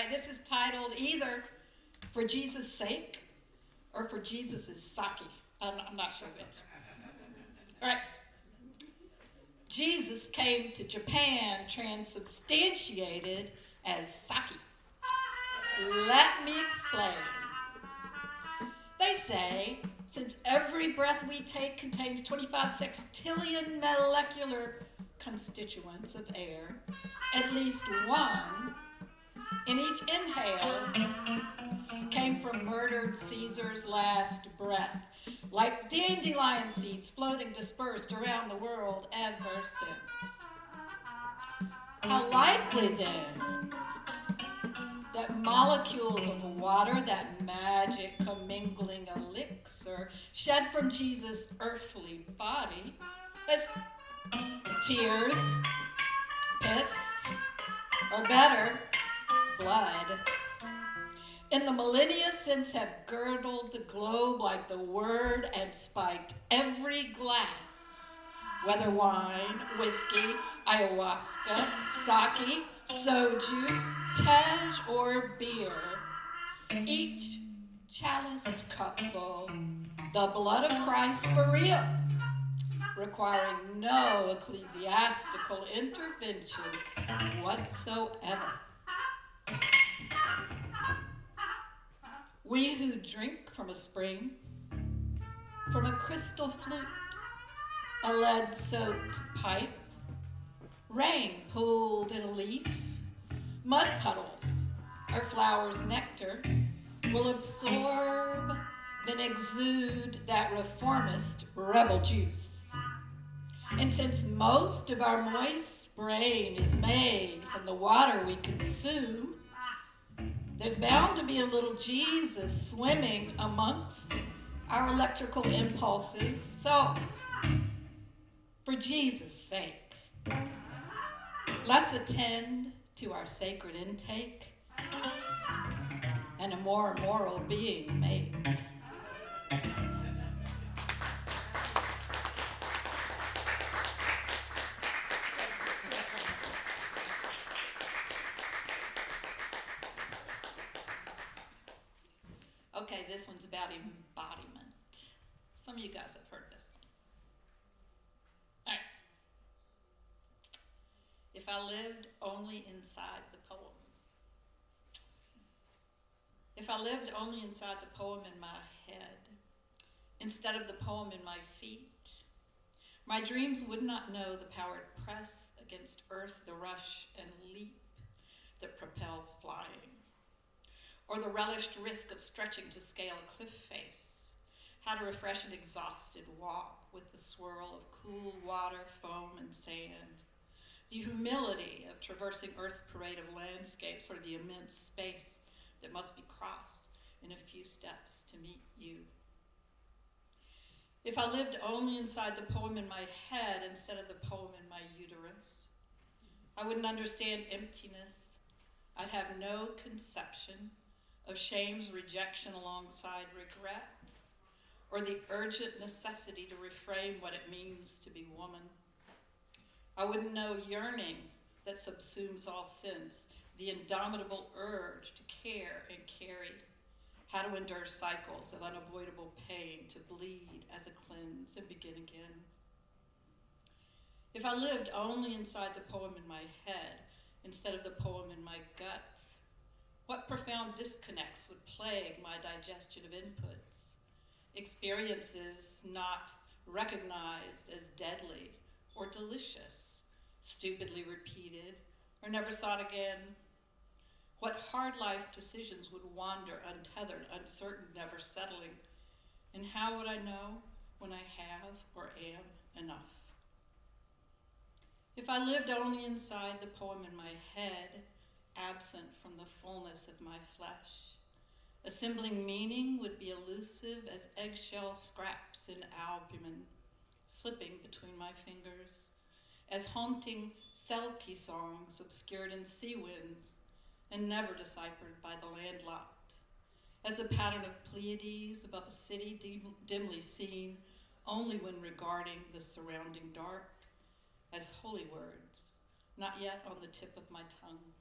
right, this is titled either For Jesus' Sake or For Jesus' Sake. I'm not sure which. All right. Jesus came to Japan transubstantiated as sake. Let me explain. They say, since every breath we take contains 25 sextillion molecular constituents of air, at least one in each inhale came from murdered Caesar's last breath, like dandelion seeds floating dispersed around the world ever since. How likely then that molecules of water, that magic commingling elixir shed from Jesus' earthly body, as tears, piss, or better, blood, in the millennia since have girdled the globe like the word and spiked every glass, whether wine, whiskey, ayahuasca, sake, soju, tej, or beer, each chaliced cupful, the blood of Christ for real, requiring no ecclesiastical intervention whatsoever. We who drink from a spring, from a crystal flute, a lead-soaked pipe, rain pooled in a leaf, mud puddles, or flower's nectar, will absorb, then exude that reformist rebel juice. And since most of our moist brain is made from the water we consume, there's bound to be a little Jesus swimming amongst our electrical impulses. So, for Jesus' sake, let's attend to our sacred intake and a more moral being make. Okay, this one's about embodiment. Some of you guys have heard this one. All right. If I lived only inside the poem. If I lived only inside the poem in my head, instead of the poem in my feet, my dreams would not know the powered press against earth, the rush and leap that propels flying, or the relished risk of stretching to scale a cliff face, how to refresh an exhausted walk with the swirl of cool water, foam, and sand, the humility of traversing Earth's parade of landscapes, or the immense space that must be crossed in a few steps to meet you. If I lived only inside the poem in my head instead of the poem in my uterus, I wouldn't understand emptiness. I'd have no conception of shame's rejection alongside regret, or the urgent necessity to reframe what it means to be woman. I wouldn't know yearning that subsumes all sense, the indomitable urge to care and carry, how to endure cycles of unavoidable pain, to bleed as a cleanse and begin again. If I lived only inside the poem in my head instead of the poem in my guts, what profound disconnects would plague my digestion of inputs, experiences not recognized as deadly or delicious, stupidly repeated or never sought again? What hard life decisions would wander untethered, uncertain, never settling? And how would I know when I have or am enough? If I lived only inside the poem in my head, absent from the fullness of my flesh, assembling meaning would be elusive as eggshell scraps in albumin, slipping between my fingers, as haunting selkie songs obscured in sea winds and never deciphered by the landlocked, as a pattern of Pleiades above a city dimly seen only when regarding the surrounding dark, as holy words, not yet on the tip of my tongue.